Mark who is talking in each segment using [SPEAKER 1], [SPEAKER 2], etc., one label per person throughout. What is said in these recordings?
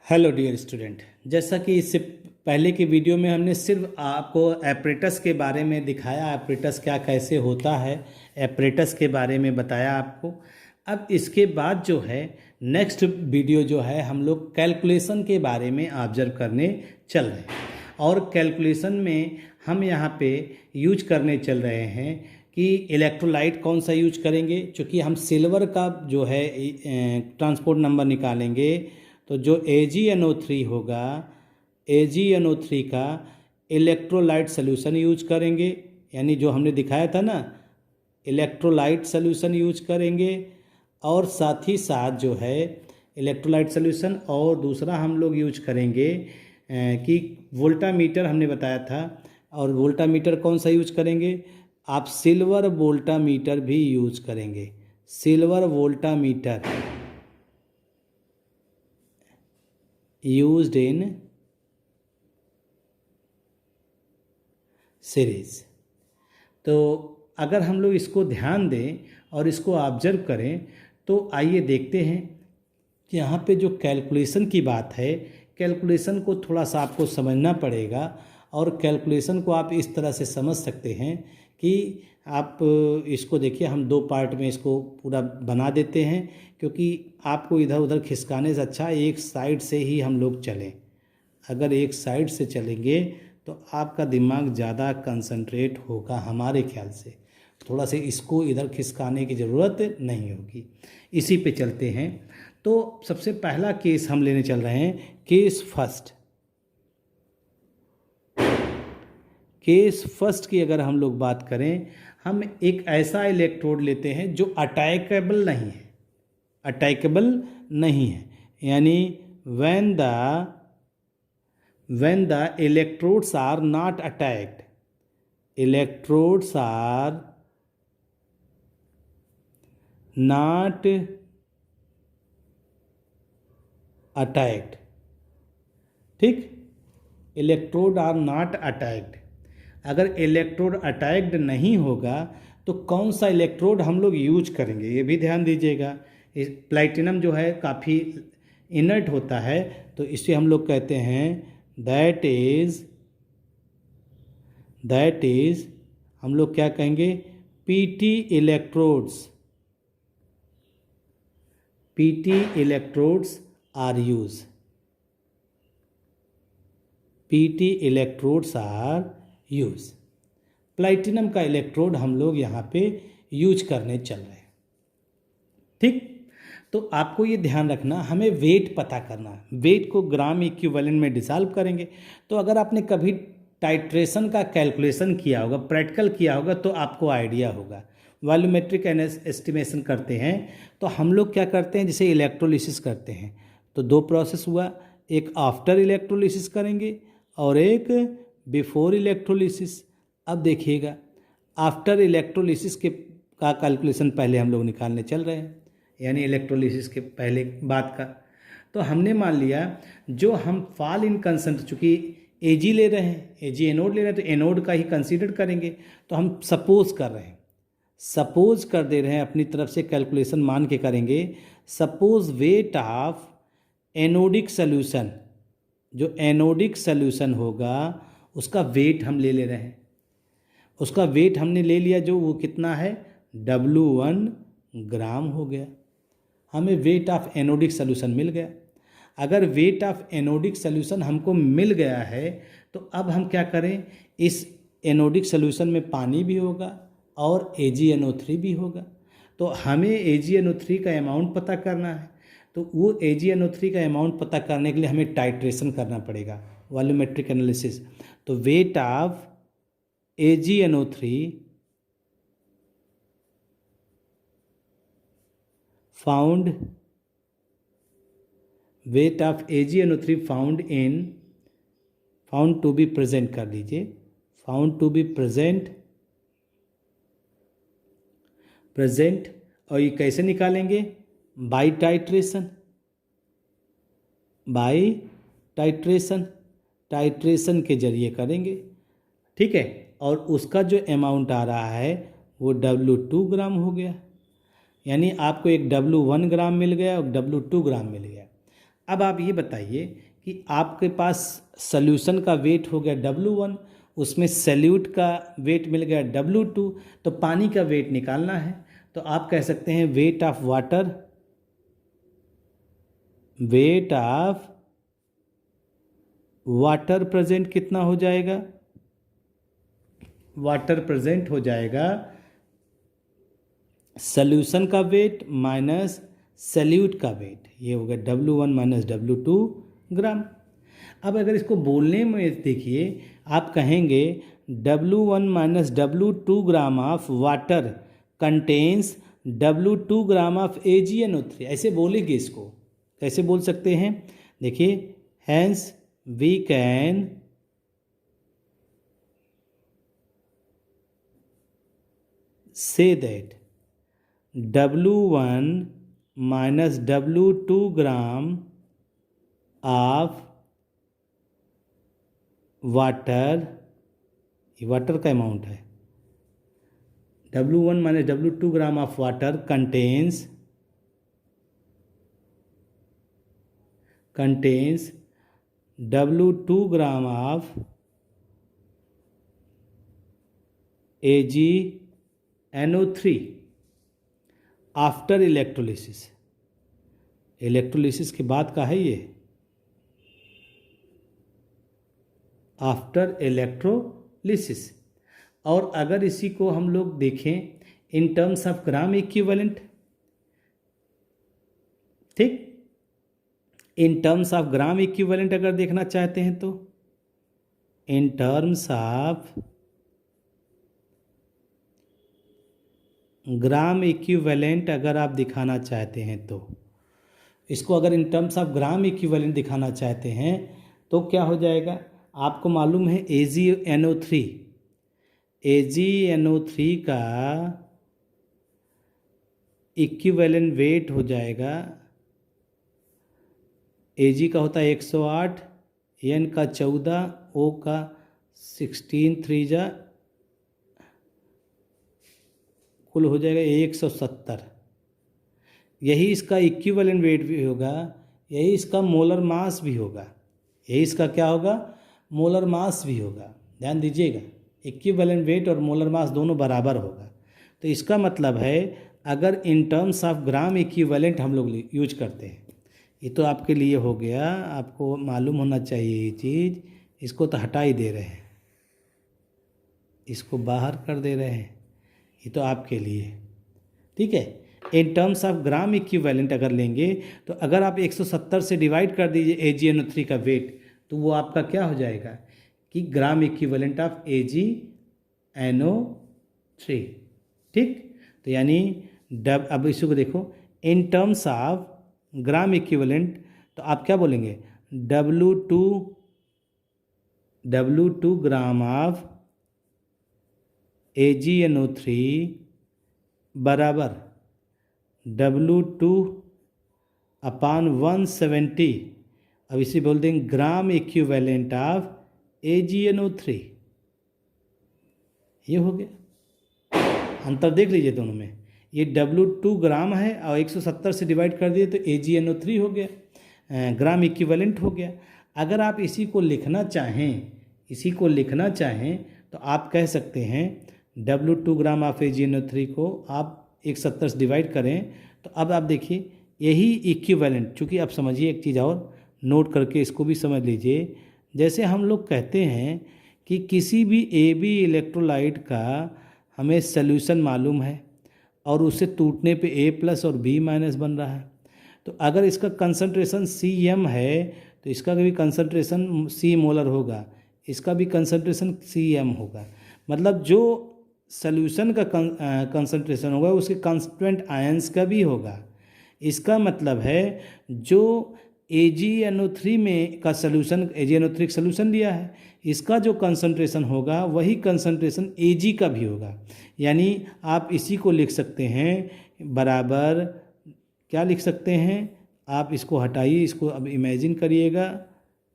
[SPEAKER 1] Hello dear student, जैसा कि इससे पहले की वीडियो में हमने सिर्फ आपको एपरेटस के बारे में दिखाया, एपरेटस क्या कैसे होता है, एपरेटस के बारे में बताया आपको। अब इसके बाद जो है नेक्स्ट वीडियो जो है हम लोग कैलकुलेशन के बारे में ऑब्जर्व करने चल रहे हैं। और कैलकुलेशन में हम यहाँ पे यूज करने चल रहे हैं कि इलेक्ट्रोलाइट कौन सा यूज करेंगे। चूँकि हम सिल्वर का जो है ट्रांसपोर्ट नंबर निकालेंगे तो जो AgNO3 होगा, AgNO3 का इलेक्ट्रोलाइट सोल्यूशन यूज करेंगे, यानी जो हमने दिखाया था ना, इलेक्ट्रोलाइट सोल्यूशन यूज करेंगे। और साथ ही साथ जो है इलेक्ट्रोलाइट सोल्यूशन और दूसरा हम लोग यूज करेंगे कि वोल्टामीटर हमने बताया था। और वोल्टामीटर कौन सा यूज करेंगे? आप सिल्वर वोल्टामीटर भी यूज करेंगे। Silver voltameter used in series. तो अगर हम लोग इसको ध्यान दें और इसको ऑब्जर्व करें तो आइए देखते हैं कि यहाँ पे जो कैलकुलेशन की बात है, कैलकुलेशन को थोड़ा सा आपको समझना पड़ेगा। और कैलकुलेशन को आप इस तरह से समझ सकते हैं कि आप इसको देखिए, हम दो पार्ट में इसको पूरा बना देते हैं, क्योंकि आपको इधर उधर खिसकाने से अच्छा एक साइड से ही हम लोग चलें। अगर एक साइड से चलेंगे तो आपका दिमाग ज़्यादा कंसंट्रेट होगा हमारे ख्याल से। थोड़ा से इसको इधर खिसकाने की ज़रूरत नहीं होगी। इसी पे चलते हैं। तो सबसे पहला केस हम लेने चल रहे हैं, केस फर्स्ट। केस फर्स्ट की अगर हम लोग बात करें, हम एक ऐसा इलेक्ट्रोड लेते हैं जो अटैकेबल नहीं है। अटैकेबल नहीं है, यानी when the electrodes are not attacked, electrodes are not attacked, ठीक, इलेक्ट्रोड आर नॉट अटैक्ड। अगर इलेक्ट्रोड अटैक्ड नहीं होगा तो कौन सा इलेक्ट्रोड हम लोग यूज करेंगे, ये भी ध्यान दीजिएगा। प्लैटिनम जो है काफ़ी इनर्ट होता है, तो इसे हम लोग कहते हैं दैट इज हम लोग क्या कहेंगे, PT electrodes. PT electrodes are use. PT electrodes are use. Platinum का इलेक्ट्रोड हम लोग यहाँ पे यूज करने चल रहे हैं, ठीक। तो आपको ये ध्यान रखना, हमें वेट पता करना है। वेट को ग्राम इक्विवेलेंट में डिसॉल्व करेंगे। तो अगर आपने कभी टाइट्रेशन का कैलकुलेशन किया होगा, प्रैक्टिकल किया होगा, तो आपको आइडिया होगा। वॉल्यूमेट्रिक एस्टिमेशन करते हैं तो हम लोग क्या करते हैं, जैसे इलेक्ट्रोलिसिस करते हैं तो दो प्रोसेस हुआ, एक आफ्टर इलेक्ट्रोलिसिस करेंगे और एक बिफोर इलेक्ट्रोलिसिस। अब देखिएगा, आफ्टर इलेक्ट्रोलिसिस का कैलकुलेशन पहले हम लोग निकालने चल रहे हैं, यानी इलेक्ट्रोलिसिस के पहले बात का। तो हमने मान लिया जो हम फॉल इन कंसेंट, चूँकि Ag ले रहे हैं, Ag एनोड ले रहे हैं, तो एनोड का ही कंसीडर करेंगे। तो हम सपोज कर रहे हैं, सपोज कर दे रहे हैं, अपनी तरफ से कैलकुलेशन मान के करेंगे। Suppose weight of anodic solution, जो एनोडिक सोल्यूशन होगा उसका वेट हम ले रहे हैं। उसका वेट हमने ले लिया, जो वो कितना है, W1 ग्राम हो गया। हमें वेट ऑफ एनोडिक सोल्यूशन मिल गया। अगर वेट ऑफ एनोडिक सोल्यूशन हमको मिल गया है तो अब हम क्या करें, इस एनोडिक सोल्यूशन में पानी भी होगा और AgNO3 भी होगा। तो हमें AgNO3 का अमाउंट पता करना है। तो वो AgNO3 का अमाउंट पता करने के लिए हमें टाइट्रेशन करना पड़ेगा, वॉल्यूमेट्रिक एनालिसिस। तो weight of AgNO3 found, weight of AgNO3 found to be present कर लीजिए, फाउंड टू बी प्रेजेंट। और ये कैसे निकालेंगे, by titration. By titration, titration के जरिए करेंगे, ठीक है। और उसका जो अमाउंट आ रहा है वो W2 ग्राम हो गया, यानी आपको एक W1 ग्राम मिल गया और W2 ग्राम मिल गया। अब आप ये बताइए कि आपके पास सॉल्यूशन का वेट हो गया W1, उसमें सैल्यूट का वेट मिल गया W2, तो पानी का वेट निकालना है। तो आप कह सकते हैं वेट ऑफ वाटर प्रेजेंट कितना हो जाएगा? वाटर प्रेजेंट हो जाएगा सॉल्यूशन का वेट माइनस सैल्यूट का वेट, ये हो गया W1 माइनस W2 ग्राम। अब अगर इसको बोलने में देखिए, आप कहेंगे W1 minus W2 gram of water contains W2 gram of AgNO3, ऐसे बोलेंगे। इसको कैसे बोल सकते हैं? देखिए, hence we can say that W1 minus W2 gram of water, ये वाटर का अमाउंट है, W1 minus W2 gram of water contains W2 gram of AgNO3 after electrolysis. Electrolysis के बाद का है ये, आफ्टर इलेक्ट्रोलिसिस। और अगर इसी को हम लोग देखें in terms of gram equivalent, ठीक, in terms of gram equivalent अगर देखना चाहते हैं तो in terms of gram equivalent अगर आप दिखाना चाहते हैं तो इसको अगर in terms of gram equivalent दिखाना चाहते हैं तो क्या हो जाएगा? आपको मालूम है AgNO3 का इक्विवेलेंट वेट हो जाएगा, Ag का होता है 108, N का 14, O का 16, 3 कुल हो जाएगा 170। यही इसका इक्विवेलेंट वेट भी होगा, यही इसका मोलर मास भी होगा, यही इसका क्या होगा? मोलर मास भी होगा। ध्यान दीजिएगा, इक्विवेलेंट वेट और मोलर मास दोनों बराबर होगा। तो इसका मतलब है अगर in terms of gram equivalent हम लोग यूज करते हैं, ये तो आपके लिए हो गया, आपको मालूम होना चाहिए ये चीज़। इसको तो हटा ही दे रहे हैं, इसको बाहर कर दे रहे हैं, ये तो आपके लिए, ठीक है। इन टर्म्स ऑफ ग्राम इक्विवेलेंट अगर लेंगे तो अगर आप 170 से डिवाइड कर दीजिए AgNO3 का वेट, तो वो आपका क्या हो जाएगा कि ग्राम इक्विवेलेंट ऑफ AgNO3, ठीक। तो यानी अब इसको देखो इन टर्म्स ऑफ ग्राम इक्विवेलेंट, तो आप क्या बोलेंगे? W2 ग्राम ऑफ AgNO3 बराबर W2 अपान 170, अब इसे बोल देंगे ग्राम इक्विवेलेंट ऑफ AgNO3। ये हो गया, अंतर देख लीजिए दोनों में, ये W2 ग्राम है और 170 से डिवाइड कर दिए तो AgNO3 हो गया, ग्राम इक्विवेलेंट हो गया। अगर आप इसी को लिखना चाहें तो आप कह सकते हैं W2 ग्राम ऑफ AgNO3 को आप 170 से डिवाइड करें, तो अब आप देखिए यही इक्विवेलेंट, चूँकि आप समझिए एक चीज़ और नोट करके इसको भी समझ लीजिए। जैसे हम लोग कहते हैं कि किसी भी AB इलेक्ट्रोलाइट का हमें सॉल्यूशन मालूम है और उसे टूटने पे A+ और B- बन रहा है, तो अगर इसका कंसंट्रेशन Cm है तो इसका भी कंसंट्रेशन C मोलर होगा, इसका भी कंसंट्रेशन Cm होगा। मतलब जो सॉल्यूशन का कंसंट्रेशन होगा उसके कांस्टेंट आयंस का भी होगा। इसका मतलब है जो AgNO3 में का सॉल्यूशन, AgNO3 का सॉल्यूशन लिया है, इसका जो कंसंट्रेशन होगा वही कंसंट्रेशन Ag का भी होगा। यानी आप इसी को लिख सकते हैं बराबर, क्या लिख सकते हैं आप? इसको हटाइए, इसको अब इमेजिन करिएगा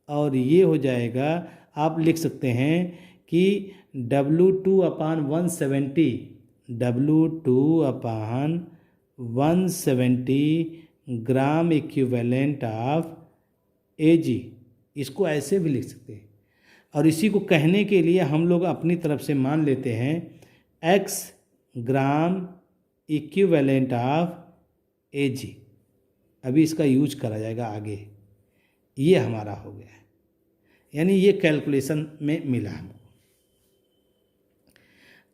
[SPEAKER 1] और ये हो जाएगा, आप लिख सकते हैं कि W2 upon 170, W2 upon 170 gram equivalent of Ag, इसको ऐसे भी लिख सकते हैं। और इसी को कहने के लिए हम लोग अपनी तरफ से मान लेते हैं x gram equivalent of Ag। अभी इसका यूज करा जाएगा आगे। ये हमारा हो गया, यानी ये कैलकुलेशन में मिला हमको।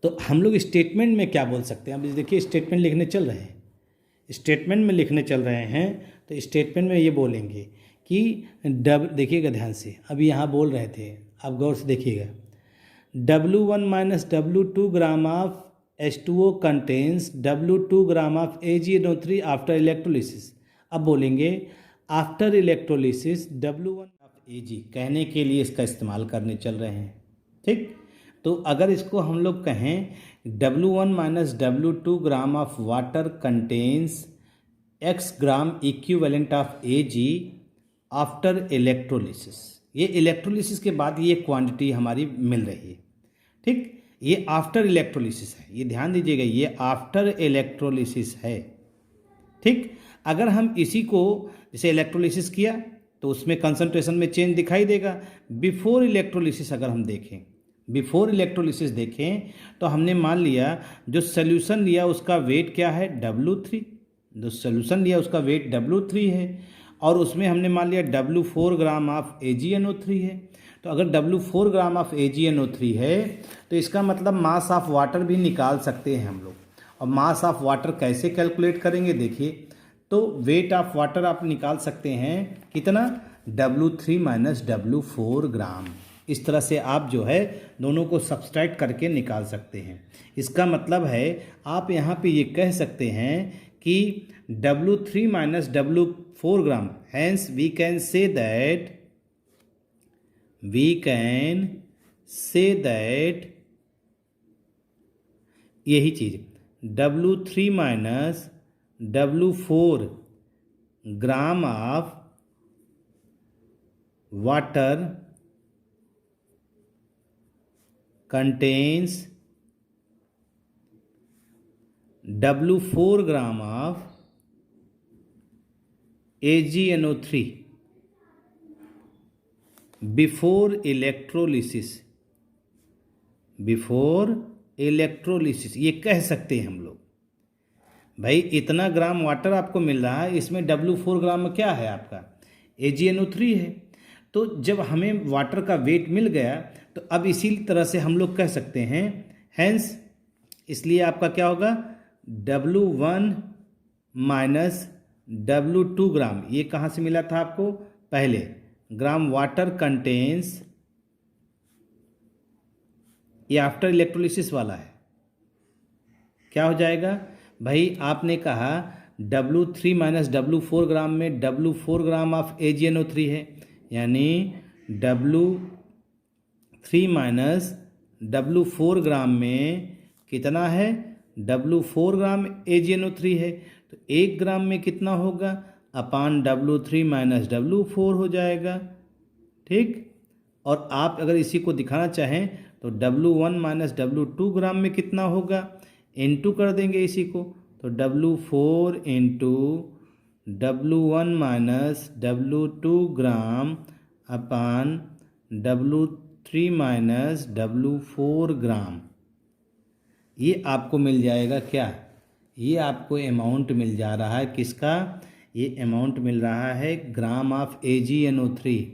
[SPEAKER 1] तो हम लोग स्टेटमेंट में क्या बोल सकते हैं? अब देखिए स्टेटमेंट लिखने चल रहे हैं, स्टेटमेंट में लिखने चल रहे हैं, तो स्टेटमेंट में ये बोलेंगे कि देखिएगा ध्यान से, अभी यहाँ बोल रहे थे, आप गौर से देखिएगा, W1 minus W2 gram of H2O contains W2 gram of AgNO3 after electrolysis. अब बोलेंगे after electrolysis W1 of Ag, कहने के लिए इसका इस्तेमाल करने चल रहे हैं। ठीक, तो अगर इसको हम लोग कहें W1 minus W2 gram of water contains X gram equivalent of Ag after electrolysis, ये इलेक्ट्रोलिसिस के बाद ये क्वांटिटी हमारी मिल रही है। ठीक, ये आफ्टर इलेक्ट्रोलिसिस है, ये ध्यान दीजिएगा, ये आफ्टर इलेक्ट्रोलिसिस है। ठीक, अगर हम इसी को जैसे इलेक्ट्रोलिसिस किया तो उसमें कंसंट्रेशन में चेंज दिखाई देगा। बिफोर इलेक्ट्रोलिसिस अगर हम देखें, बिफोर इलेक्ट्रोलिसिस देखें तो हमने मान लिया जो सोल्यूशन लिया उसका वेट क्या है, W3, जो सोल्यूशन लिया उसका वेट W3 है, और उसमें हमने मान लिया W4 ग्राम ऑफ AgNO3 है। तो अगर W4 ग्राम ऑफ AgNO3 है तो इसका मतलब मास ऑफ वाटर भी निकाल सकते हैं हम लोग। और मास ऑफ वाटर कैसे कैलकुलेट करेंगे? देखिए, तो वेट ऑफ वाटर आप निकाल सकते हैं कितना, W3 माइनस W4 ग्राम। इस तरह से आप जो है दोनों को सब्सट्रैक्ट करके निकाल सकते हैं। इसका मतलब है आप यहाँ पे ये कह सकते हैं कि W3 minus W4 gram, hence we can say that यही चीज़ W3 minus W4 gram of water contains W4 gram of AgNO3 before electrolysis, ये कह सकते हैं हम लोग। भाई इतना ग्राम वाटर आपको मिल रहा है, इसमें W4 ग्राम में क्या है आपका, AgNO3 है। तो जब हमें वाटर का वेट मिल गया तो अब इसी तरह से हम लोग कह सकते हैं हैंस, इसलिए आपका क्या होगा, W1 माइनस W2 ग्राम, ये कहाँ से मिला था आपको पहले, ग्राम वाटर कंटेन्स, ये आफ्टर इलेक्ट्रोलिसिस वाला है। क्या हो जाएगा भाई, आपने कहा W3 माइनस W4 ग्राम में W4 ग्राम ऑफ AgNO3 है, यानी W3 माइनस W4 ग्राम में कितना है, W4 ग्राम AgNO3 है, तो 1 ग्राम में कितना होगा, अपान W3 माइनस W4 हो जाएगा। ठीक, और आप अगर इसी को दिखाना चाहें तो W1 माइनस W2 ग्राम में कितना होगा, इंटू कर देंगे इसी को, तो W4 into W1 minus W2 ग्राम अपान W3 माइनस W4 ग्राम, ये आपको मिल जाएगा क्या, ये आपको अमाउंट मिल जा रहा है किसका, ये अमाउंट मिल रहा है ग्राम ऑफ AgNO3।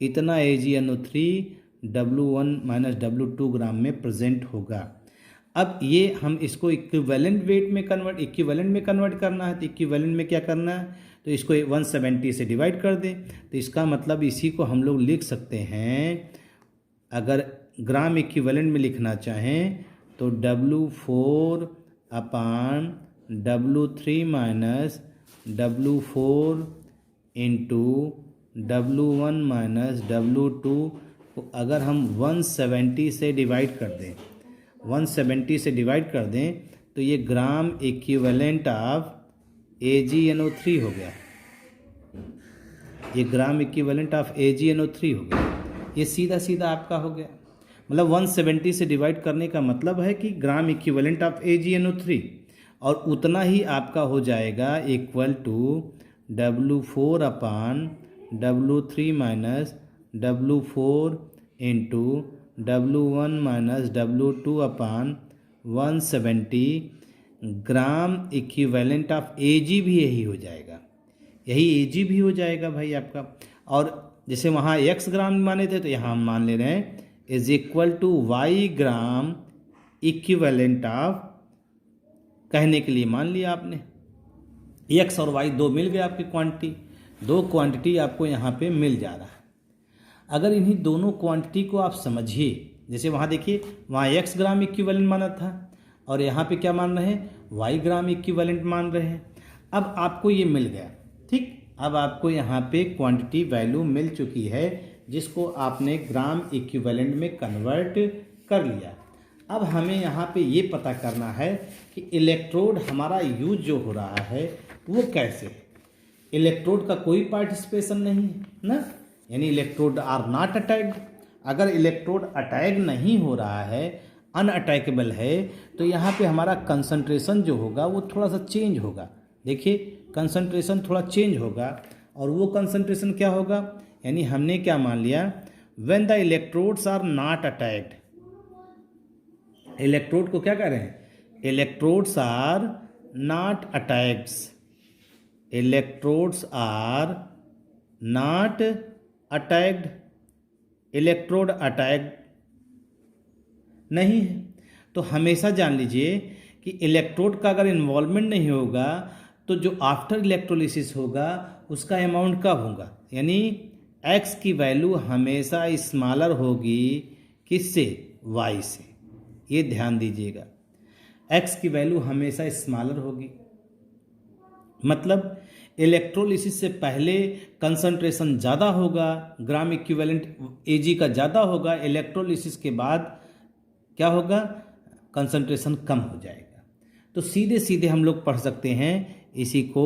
[SPEAKER 1] इतना AgNO3 W1 माइनस W2 ग्राम में प्रेजेंट होगा। अब ये हम इसको इक्विवेलेंट वेट में इक्विवेलेंट में कन्वर्ट करना है, तो इक्विवेलेंट में क्या करना है, तो इसको 170 से डिवाइड कर दें। तो इसका मतलब इसी को हम लोग लिख सकते हैं, अगर ग्राम इक्विवेलेंट में लिखना चाहें तो W4 upon W3 minus W4 into W1 minus W2 को अगर हम 170 से डिवाइड कर दें, 170 से डिवाइड कर दें तो ये ग्राम इक्विवेलेंट ऑफ AgNO3 हो गया, ये ग्राम इक्विवेलेंट ऑफ AgNO3 हो गया। ये सीधा सीधा आपका हो गया, मतलब 170 से डिवाइड करने का मतलब है कि ग्राम इक्विवेलेंट ऑफ AgNO3, और उतना ही आपका हो जाएगा equal to W4 upon W3 minus W4 into W1 minus W2 upon 170 gram equivalent of Ag भी यही हो जाएगा, यही Ag भी हो जाएगा भाई आपका। और जैसे वहाँ x ग्राम माने थे तो यहाँ हम मान ले रहे हैं is equal to y gram equivalent of, कहने के लिए मान लिया आपने x और y दो मिल गए आपकी क्वांटिटी, दो क्वांटिटी आपको यहाँ पे मिल जा रहा है। अगर इन्हीं दोनों क्वांटिटी को आप समझिए, जैसे वहाँ देखिए वहाँ x ग्राम इक्विवेलेंट माना था और यहाँ पे क्या मान रहे हैं, y ग्राम इक्विवेलेंट मान रहे हैं। अब आपको ये मिल गया, ठीक। अब आपको यहाँ पे क्वांटिटी वैल्यू मिल चुकी है जिसको आपने ग्राम इक्विवेलेंट में कन्वर्ट कर लिया। अब हमें यहाँ पे ये पता करना है कि इलेक्ट्रोड हमारा यूज जो हो रहा है वो कैसे है। इलेक्ट्रोड का कोई पार्टिसिपेशन नहीं है ना, यानी इलेक्ट्रोड आर नॉट अटैक्ड। अगर इलेक्ट्रोड अटैक नहीं हो रहा है, अनअटैकेबल है, तो यहाँ पे हमारा कंसंट्रेशन जो होगा वो थोड़ा सा चेंज होगा। देखिए कंसंट्रेशन थोड़ा चेंज होगा, और वो कंसंट्रेशन क्या होगा, यानी हमने क्या मान लिया, when the electrodes are not attacked. Electrode को क्या कह रहे हैं, electrodes are not attacked, electrodes are not attacked, electrode attacked नहीं है। तो हमेशा जान लीजिए कि इलेक्ट्रोड का अगर इन्वॉल्वमेंट नहीं होगा तो जो आफ्टर इलेक्ट्रोलिसिस होगा उसका अमाउंट कब होगा, यानी x की वैल्यू हमेशा स्मॉलर होगी किससे, y से। ये ध्यान दीजिएगा, x की वैल्यू हमेशा स्मॉलर होगी, मतलब इलेक्ट्रोलिसिस से पहले कंसंट्रेशन ज़्यादा होगा, ग्राम इक्विवेलेंट Ag का ज़्यादा होगा, इलेक्ट्रोलिसिस के बाद क्या होगा, कंसंट्रेशन कम हो जाएगा। तो सीधे सीधे हम लोग पढ़ सकते हैं इसी को,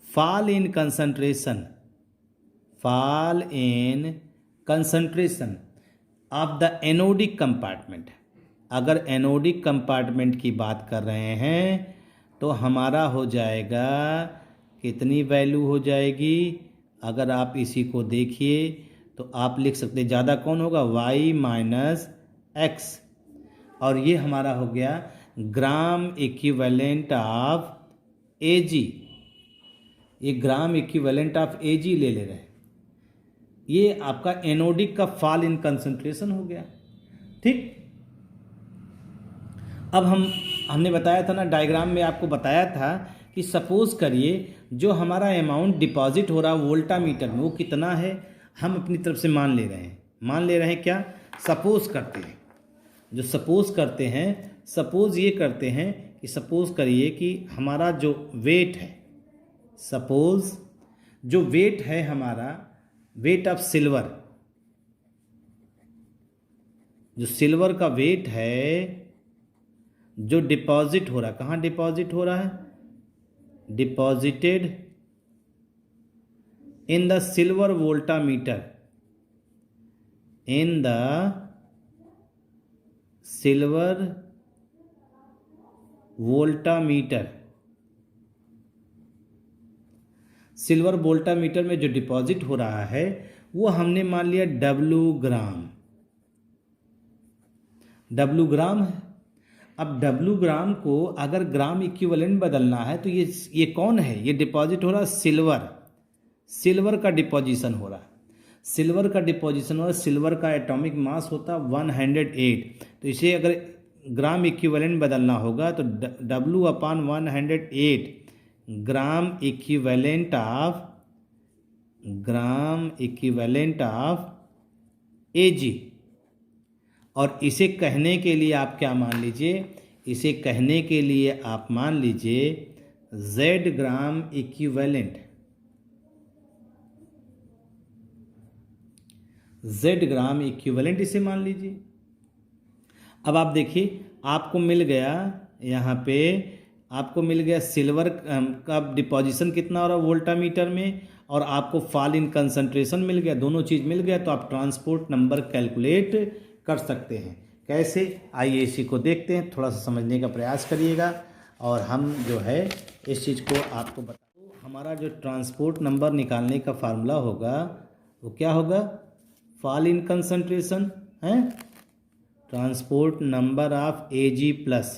[SPEAKER 1] fall in concentration, fall in concentration of the anodic compartment. अगर एनोडिक कंपार्टमेंट की बात कर रहे हैं तो हमारा हो जाएगा, कितनी वैल्यू हो जाएगी, अगर आप इसी को देखिए तो आप लिख सकते हैं ज़्यादा कौन होगा, y माइनस एक्स, और ये हमारा हो गया ग्राम इक्विवेलेंट ऑफ Ag। ये ग्राम इक्विवेलेंट ऑफ Ag ले रहे हैं, ये आपका एनोडिक का फॉल इन कंसंट्रेशन हो गया, ठीक। अब हमने बताया था ना, डायग्राम में आपको बताया था कि सपोज करिए जो हमारा अमाउंट डिपॉजिट हो रहा है वोल्टामीटर में वो कितना है, हम अपनी तरफ से मान ले रहे हैं क्या, सपोज करते हैं, जो सपोज करते हैं, सपोज ये करते हैं कि सपोज करिए कि हमारा जो वेट है, सपोज जो वेट है हमारा, वेट ऑफ सिल्वर, जो सिल्वर का वेट है जो डिपॉजिट हो रहा है, कहाँ डिपॉजिट हो रहा है, deposited in the silver voltameter, in the silver voltameter, silver voltameter में जो डिपॉजिट हो रहा है वो हमने मान लिया W ग्राम, W ग्राम है। अब W ग्राम को अगर ग्राम इक्विवेलेंट बदलना है तो ये कौन है, ये डिपॉजिट हो रहा है सिल्वर, सिल्वर का डिपॉजिशन हो रहा है, सिल्वर का डिपॉजिशन हो रहा है, सिल्वर का एटॉमिक मास होता है 108। तो इसे अगर ग्राम इक्विवेलेंट बदलना होगा तो W upon 108 gram equivalent of Ag। और इसे कहने के लिए आप क्या मान लीजिए, इसे कहने के लिए आप मान लीजिए Z gram equivalent, Z gram equivalent इसे मान लीजिए। अब आप देखिए आपको मिल गया, यहाँ पे आपको मिल गया सिल्वर का डिपॉजिशन कितना हो रहा है वोल्टामीटर में, और आपको फॉल इन कंसंट्रेशन मिल गया, दोनों चीज़ मिल गया, तो आप ट्रांसपोर्ट नंबर कैलकुलेट कर सकते हैं। कैसे, आइए इसी को देखते हैं, थोड़ा सा समझने का प्रयास करिएगा और हम जो है इस चीज़ को आपको बता। हमारा जो ट्रांसपोर्ट नंबर निकालने का फार्मूला होगा वो क्या होगा, फॉल इन कंसंट्रेशन है, transport number of Ag plus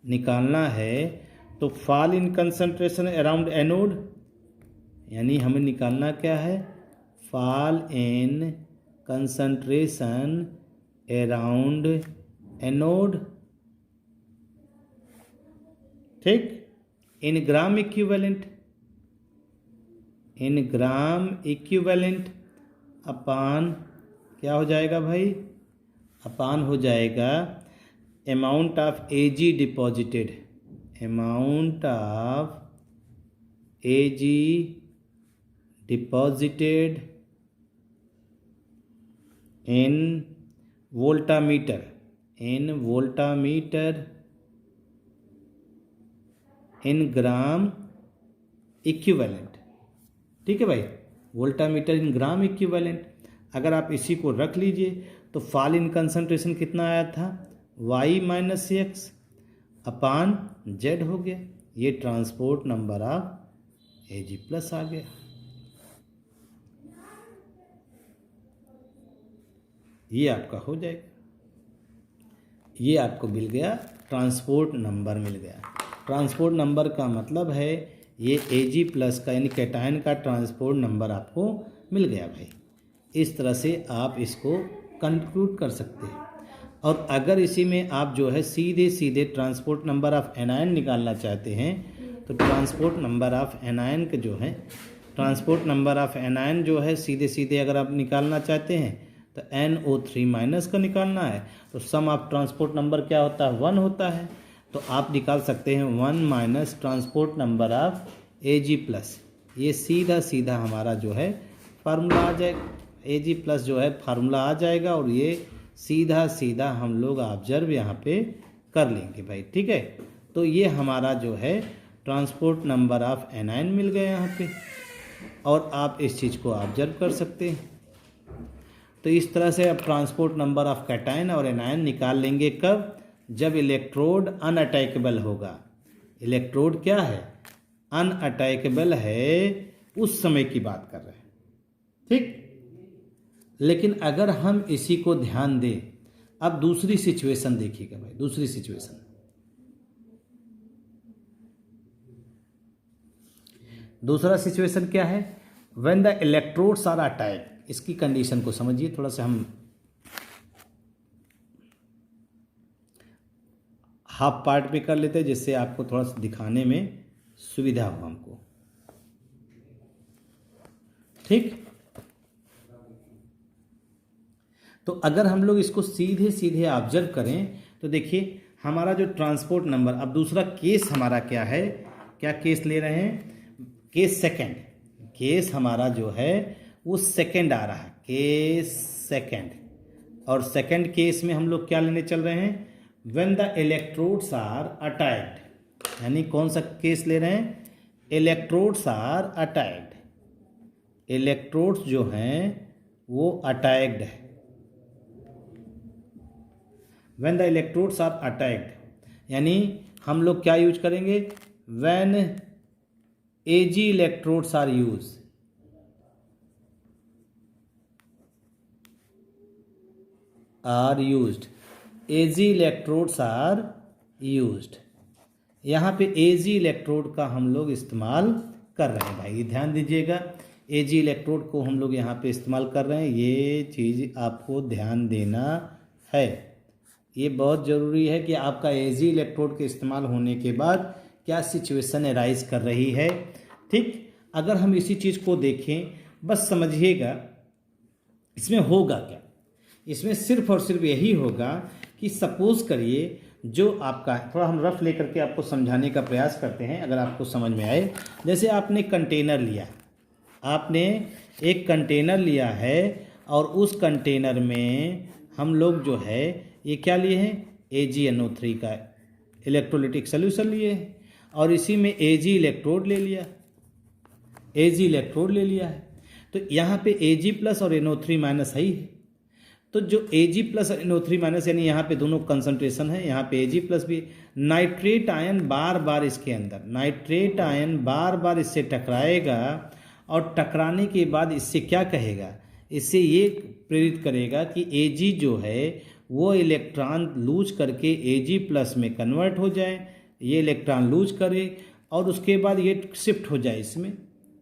[SPEAKER 1] निकालना है तो fall in concentration around anode, यानी हमें निकालना क्या है, fall in concentration around anode, ठीक, इन ग्राम इक्विवेलेंट, इन ग्राम इक्विवेलेंट अपान क्या हो जाएगा भाई, अपान हो जाएगा amount of Ag deposited, amount of Ag deposited in voltameter, in voltameter in gram equivalent, ठीक है भाई, वोल्टामीटर इन ग्राम इक्विवेलेंट। अगर आप इसी को रख लीजिए तो फॉल इन कंसंट्रेशन कितना आया था, y minus X upon Z हो गया, ये transport number of Ag plus आ गया। ये आपका हो जाएगा, ये आपको मिल गया, ट्रांसपोर्ट नंबर मिल गया। ट्रांसपोर्ट नंबर का मतलब है ये Ag प्लस का यानी कैटायन का ट्रांसपोर्ट नंबर आपको मिल गया भाई। इस तरह से आप इसको कंक्लूड कर सकते हैं। और अगर इसी में आप जो है सीधे सीधे ट्रांसपोर्ट नंबर ऑफ एनायन निकालना चाहते हैं तो ट्रांसपोर्ट नंबर ऑफ एनायन के जो है, ट्रांसपोर्ट नंबर ऑफ एनायन जो है सीधे सीधे अगर आप निकालना चाहते हैं तो NO3 माइनस का निकालना है तो सम ऑफ ट्रांसपोर्ट नंबर क्या होता है, 1 होता है। तो आप निकाल सकते हैं 1 minus transport number of Ag plus, ये सीधा सीधा हमारा जो है फार्मूला आ जाएगा, Ag प्लस जो है फार्मूला आ जाएगा और ये सीधा सीधा हम लोग ऑब्जर्व यहाँ पे कर लेंगे भाई, ठीक है। तो ये हमारा जो है ट्रांसपोर्ट नंबर ऑफ एनायन मिल गया यहाँ पे और आप इस चीज़ को ऑब्जर्व कर सकते हैं। तो इस तरह से आप ट्रांसपोर्ट नंबर ऑफ कैटायन और एनायन निकाल लेंगे कब, जब इलेक्ट्रोड अनअटैकेबल होगा। इलेक्ट्रोड क्या है, अनअटैकेबल है, उस समय की बात कर रहे हैं, ठीक। लेकिन अगर हम इसी को ध्यान दें, अब दूसरी सिचुएशन देखिएगा भाई, दूसरी सिचुएशन, दूसरा सिचुएशन क्या है, when the electrodes are attack. इसकी कंडीशन को समझिए, थोड़ा सा हम हाफ पार्ट में कर लेते हैं जिससे आपको थोड़ा सा दिखाने में सुविधा हो हमको, ठीक। तो अगर हम लोग इसको सीधे सीधे ऑब्जर्व करें तो देखिए हमारा जो ट्रांसपोर्ट नंबर, अब दूसरा केस हमारा क्या है, क्या केस ले रहे हैं, केस सेकंड, केस हमारा जो है वो सेकंड आ रहा है, केस सेकंड। और सेकंड केस में हम लोग क्या लेने चल रहे हैं, when the electrodes are attacked, यानी कौन सा केस ले रहे हैं, इलेक्ट्रोड्स आर अटैक्ड, इलेक्ट्रोड्स जो हैं वो अटैक्ड है। When the electrodes are attacked यानी हम लोग क्या यूज करेंगे, when Ag electrodes are use, Ag electrodes are used. यहाँ पे Ag इलेक्ट्रोड का हम लोग इस्तेमाल कर रहे हैं भाई, ध्यान दीजिएगा, Ag इलेक्ट्रोड को हम लोग यहाँ पे इस्तेमाल कर रहे हैं, ये चीज़ आपको ध्यान देना है। ये बहुत ज़रूरी है कि आपका Ag इलेक्ट्रोड के इस्तेमाल होने के बाद क्या सिचुएशन अराइज कर रही है, ठीक। अगर हम इसी चीज़ को देखें, बस समझिएगा इसमें होगा क्या, इसमें सिर्फ और सिर्फ यही होगा कि सपोज करिए जो आपका, थोड़ा हम रफ लेकर के आपको समझाने का प्रयास करते हैं अगर आपको समझ में आए। जैसे आपने कंटेनर लिया, आपने एक कंटेनर लिया है और उस कंटेनर में हम लोग जो है ये क्या लिए हैं, AgNO3 का इलेक्ट्रोलिटिक सोल्यूशन लिए हैं और इसी में Ag इलेक्ट्रोड ले लिया, Ag इलेक्ट्रोड ले लिया है। तो यहाँ पे Ag प्लस और NO3 माइनस ही है। तो जो Ag प्लस NO3 माइनस यानी यहाँ पे दोनों कंसंट्रेशन है, यहाँ पे Ag प्लस भी, नाइट्रेट आयन बार बार इसके अंदर, नाइट्रेट आयन बार बार इससे टकराएगा और टकराने के बाद इससे क्या कहेगा, इससे ये प्रेरित करेगा कि Ag जो है वो इलेक्ट्रॉन लूज करके Ag प्लस में कन्वर्ट हो जाए, ये इलेक्ट्रॉन लूज करे और उसके बाद ये शिफ्ट हो जाए इसमें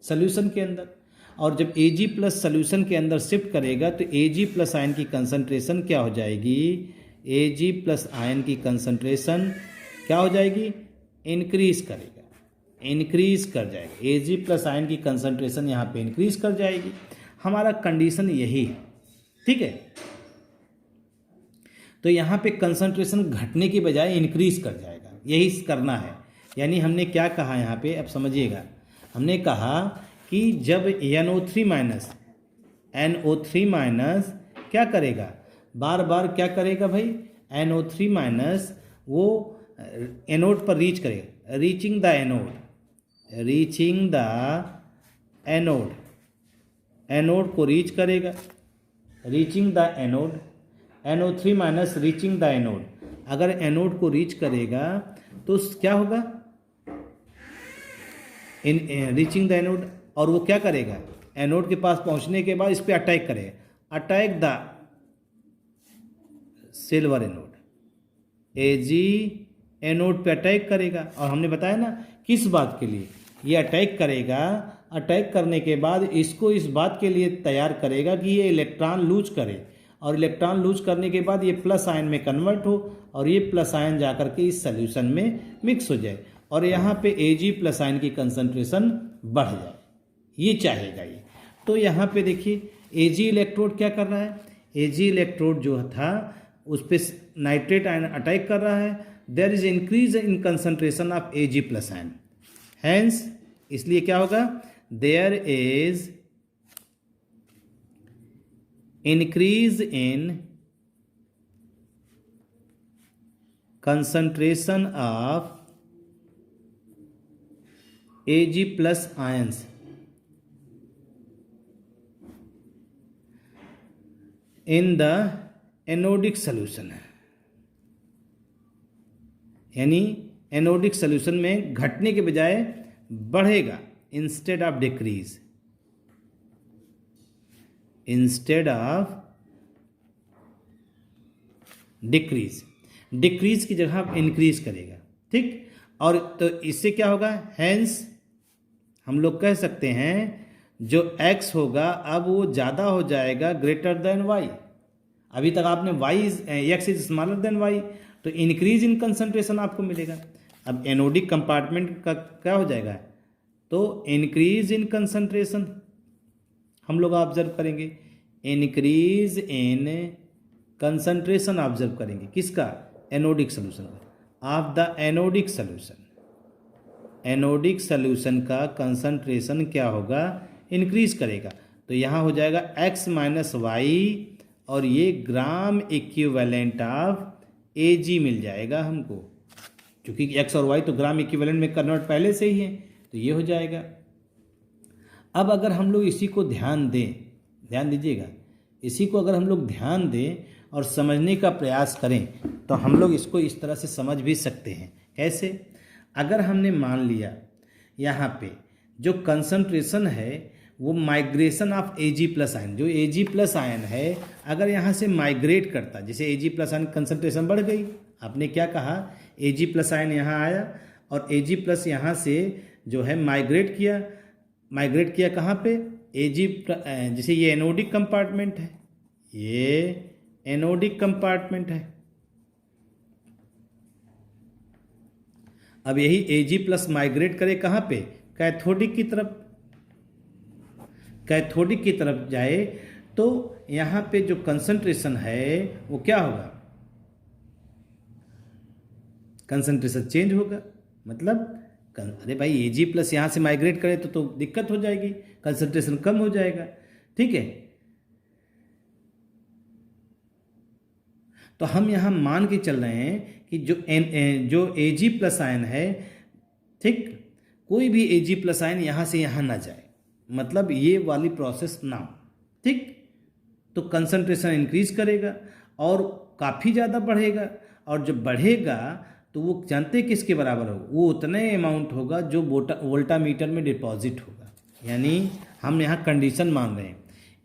[SPEAKER 1] सॉल्यूशन के अंदर। और जब Ag प्लस सॉल्यूशन के अंदर शिफ्ट करेगा तो Ag प्लस आयन की कंसंट्रेशन क्या हो जाएगी, Ag प्लस आयन की कंसंट्रेशन क्या हो जाएगी, इंक्रीज करेगा, इंक्रीज कर जाएगा। Ag प्लस आयन की कंसंट्रेशन यहाँ पे इंक्रीज कर जाएगी। हमारा कंडीशन यही है, ठीक है। तो यहाँ पे कंसंट्रेशन घटने की बजाय इंक्रीज कर जाएगा, यही करना है। यानी हमने क्या कहा यहाँ पे, अब समझिएगा, हमने कहा कि जब NO3 माइनस क्या करेगा, बार बार क्या करेगा भाई, NO3 माइनस वो एनोड पर रीच करेगा, reaching the anode, reaching the anode, anode को रीच करेगा, reaching the anode, NO3 minus reaching the anode. अगर एनोड को रीच करेगा तो क्या होगा, रीचिंग द एनोड, और वो क्या करेगा, एनोड के पास पहुंचने के बाद इस पर अटैक करेगा, attack the silver anode, Ag anode पे अटैक करेगा। और हमने बताया ना किस बात के लिए ये अटैक करेगा, अटैक करने के बाद इसको इस बात के लिए तैयार करेगा कि ये इलेक्ट्रॉन लूज करे, और इलेक्ट्रॉन लूज करने के बाद ये प्लस आयन में कन्वर्ट हो और ये प्लस आयन जाकर के इस सॉल्यूशन में मिक्स हो जाए और यहाँ पे Ag प्लस आयन की कंसंट्रेशन बढ़ जाए, ये चाहेगा ये। तो यहाँ पे देखिए Ag इलेक्ट्रोड क्या कर रहा है, Ag इलेक्ट्रोड जो था उस पर नाइट्रेट आयन अटैक कर रहा है, there is increase in concentration of Ag plus ion, hence इसलिए क्या होगा, there is increase in concentration of Ag plus ions in the anodic solution, यानी एनोडिक सॉल्यूशन में घटने के बजाय बढ़ेगा, instead of decrease, instead of decrease, decrease की जगह इंक्रीज करेगा, ठीक। और तो इससे क्या होगा, हैंस हम लोग कह सकते हैं जो x होगा अब वो ज़्यादा हो जाएगा ग्रेटर देन y। अभी तक आपने x is smaller than y, तो इंक्रीज इन कंसंट्रेशन आपको मिलेगा। अब एनोडिक कंपार्टमेंट का क्या हो जाएगा, तो इंक्रीज इन कंसंट्रेशन हम लोग ऑब्जर्व करेंगे, इंक्रीज इन कंसंट्रेशन ऑब्जर्व करेंगे, किसका, anodic solution of the anodic solution, anodic solution का कंसंट्रेशन क्या होगा, इंक्रीज करेगा। तो यहाँ हो जाएगा x माइनस वाई और ये ग्राम इक्विवेलेंट ऑफ Ag मिल जाएगा हमको, क्योंकि x और y तो ग्राम इक्विवेलेंट में कन्वर्ट पहले से ही है, तो ये हो जाएगा। अब अगर हम लोग इसी को ध्यान दें, ध्यान दीजिएगा, इसी को अगर हम लोग ध्यान दें और समझने का प्रयास करें तो हम लोग इसको इस तरह से समझ भी सकते हैं। कैसे, अगर हमने मान लिया यहाँ पे जो कंसंट्रेशन है वो migration of Ag plus ion, जो Ag प्लस आयन है अगर यहाँ से माइग्रेट करता, जैसे Ag प्लस आयन कंसंट्रेशन बढ़ गई, आपने क्या कहा, Ag प्लस आयन यहाँ आया और Ag प्लस यहाँ से जो है माइग्रेट किया, माइग्रेट किया कहाँ पे, Ag जैसे ये एनोडिक कंपार्टमेंट है, ये एनोडिक कंपार्टमेंट है। अब यही Ag प्लस माइग्रेट करे कहाँ पे, कैथोडिक की तरफ, कैथोडिक की तरफ जाए तो यहाँ पे जो कंसंट्रेशन है वो क्या होगा, कंसंट्रेशन चेंज होगा। मतलब अरे भाई Ag प्लस यहाँ से माइग्रेट करे तो दिक्कत हो जाएगी, कंसंट्रेशन कम हो जाएगा, ठीक है। तो हम यहाँ मान के चल रहे हैं कि जो Ag प्लस आयन है, ठीक, कोई भी Ag प्लस आयन यहाँ से यहाँ ना जाए, मतलब ये वाली प्रोसेस ना हो, ठीक। तो कंसंट्रेशन इंक्रीज करेगा और काफ़ी ज़्यादा बढ़ेगा, और जब बढ़ेगा तो वो जानते किसके बराबर होगा, वो उतने अमाउंट होगा जो वोल्टामीटर में डिपॉजिट होगा। यानी हम यहाँ कंडीशन मान रहे हैं,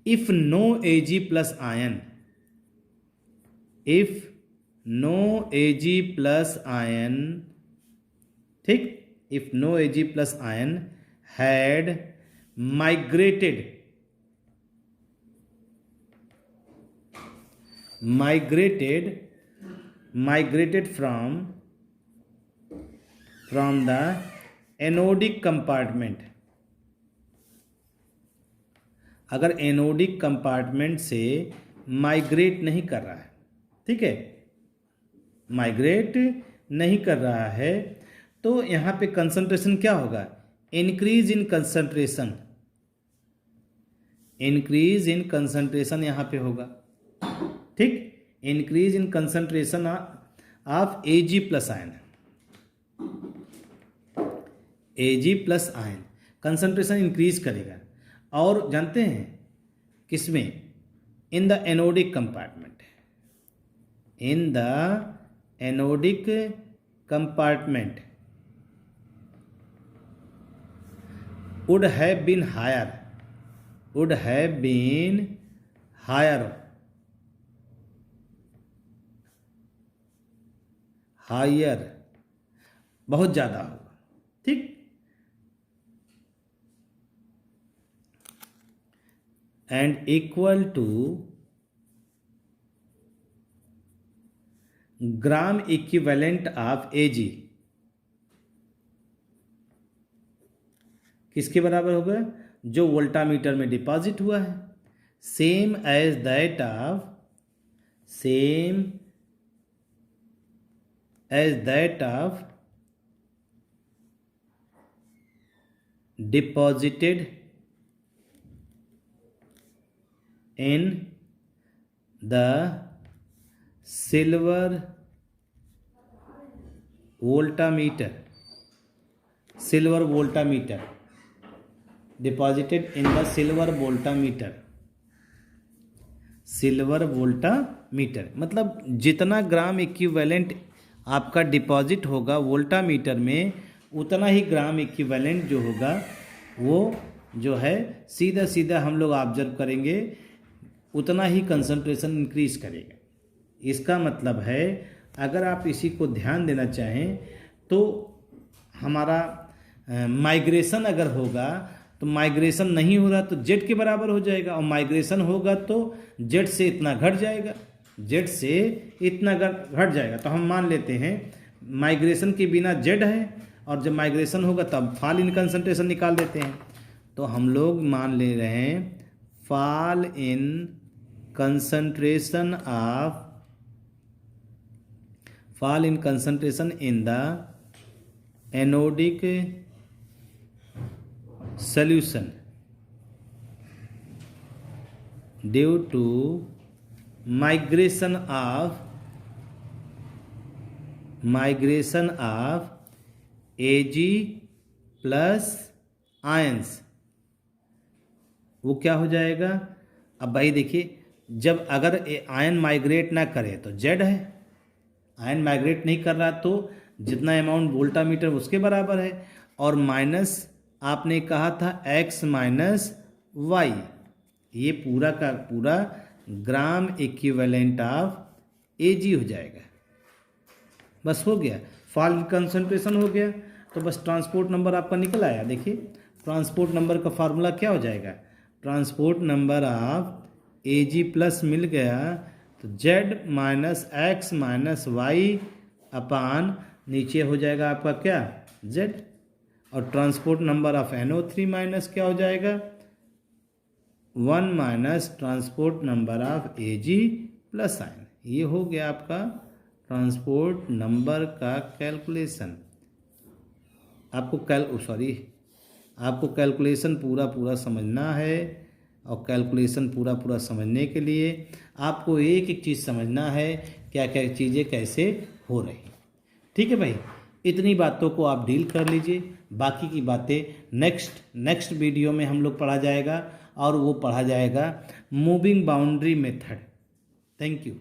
[SPEAKER 1] if no Ag plus ion, if no Ag plus ion, ठीक, if no Ag plus ion had migrated from the anodic compartment, अगर एनोडिक कंपार्टमेंट से माइग्रेट नहीं कर रहा है, ठीक है, माइग्रेट नहीं कर रहा है, तो यहाँ पे कंसंट्रेशन क्या होगा, increase in concentration, increase in concentration यहाँ पे होगा, ठीक, increase in concentration of Ag plus ion, Ag plus ion concentration increase करेगा, और जानते हैं किसमें, इन the anodic compartment, in the anodic compartment would have been higher, would have been higher, higher, बहुत ज़्यादा होगा, ठीक, and equal to gram equivalent of Ag, किसके बराबर होगा, जो वोल्टामीटर में डिपॉजिट हुआ है, same as that of, same as that of deposited in the silver voltameter, silver voltameter, deposited in the silver voltameter, silver voltameter मतलब जितना gram equivalent आपका डिपॉजिट होगा वोल्टामीटर में, उतना ही ग्राम इक्विवेलेंट जो होगा वो जो है सीधा सीधा हम लोग ऑब्जर्व करेंगे, उतना ही कंसंट्रेशन इंक्रीज करेगा। इसका मतलब है अगर आप इसी को ध्यान देना चाहें तो हमारा माइग्रेशन अगर होगा तो माइग्रेशन नहीं हो रहा तो जेड के बराबर हो जाएगा, और माइग्रेशन होगा तो जेड से इतना घट जाएगा, जेड से इतना घट जाएगा। तो हम मान लेते हैं माइग्रेशन के बिना जेड है, और जब माइग्रेशन होगा तब फॉल इन कंसंट्रेशन निकाल देते हैं। तो हम लोग मान ले रहे हैं fall in concentration of, fall in concentration in the anodic solution due to migration of Ag plus ions। वो क्या हो जाएगा, अब भाई देखिए, जब अगर आयन माइग्रेट ना करे तो जेड है, आयन माइग्रेट नहीं कर रहा तो जितना अमाउंट वोल्टामीटर उसके बराबर है, और माइनस आपने कहा था x माइनस वाई, ये पूरा का पूरा ग्राम इक्विवेलेंट ऑफ Ag हो जाएगा। बस हो गया, फॉल कंसंट्रेशन हो गया, तो बस ट्रांसपोर्ट नंबर आपका निकल आया। देखिए ट्रांसपोर्ट नंबर का फार्मूला क्या हो जाएगा, transport number of Ag plus मिल गया तो z minus x minus y upon नीचे हो जाएगा आपका क्या z, और transport number of NO3 minus क्या हो जाएगा 1 minus transport number of Ag plus ion. ये हो गया आपका ट्रांसपोर्ट नंबर का कैलकुलेशन। आपको आपको कैलकुलेशन पूरा समझना है, और कैलकुलेशन पूरा समझने के लिए आपको एक एक चीज़ समझना है, क्या क्या चीज़ें कैसे हो रही। ठीक है भाई, इतनी बातों को आप डील कर लीजिए, बाकी की बातें नेक्स्ट वीडियो में हम लोग पढ़ा जाएगा। और वो पढ़ा जाएगा moving boundary method. Thank you.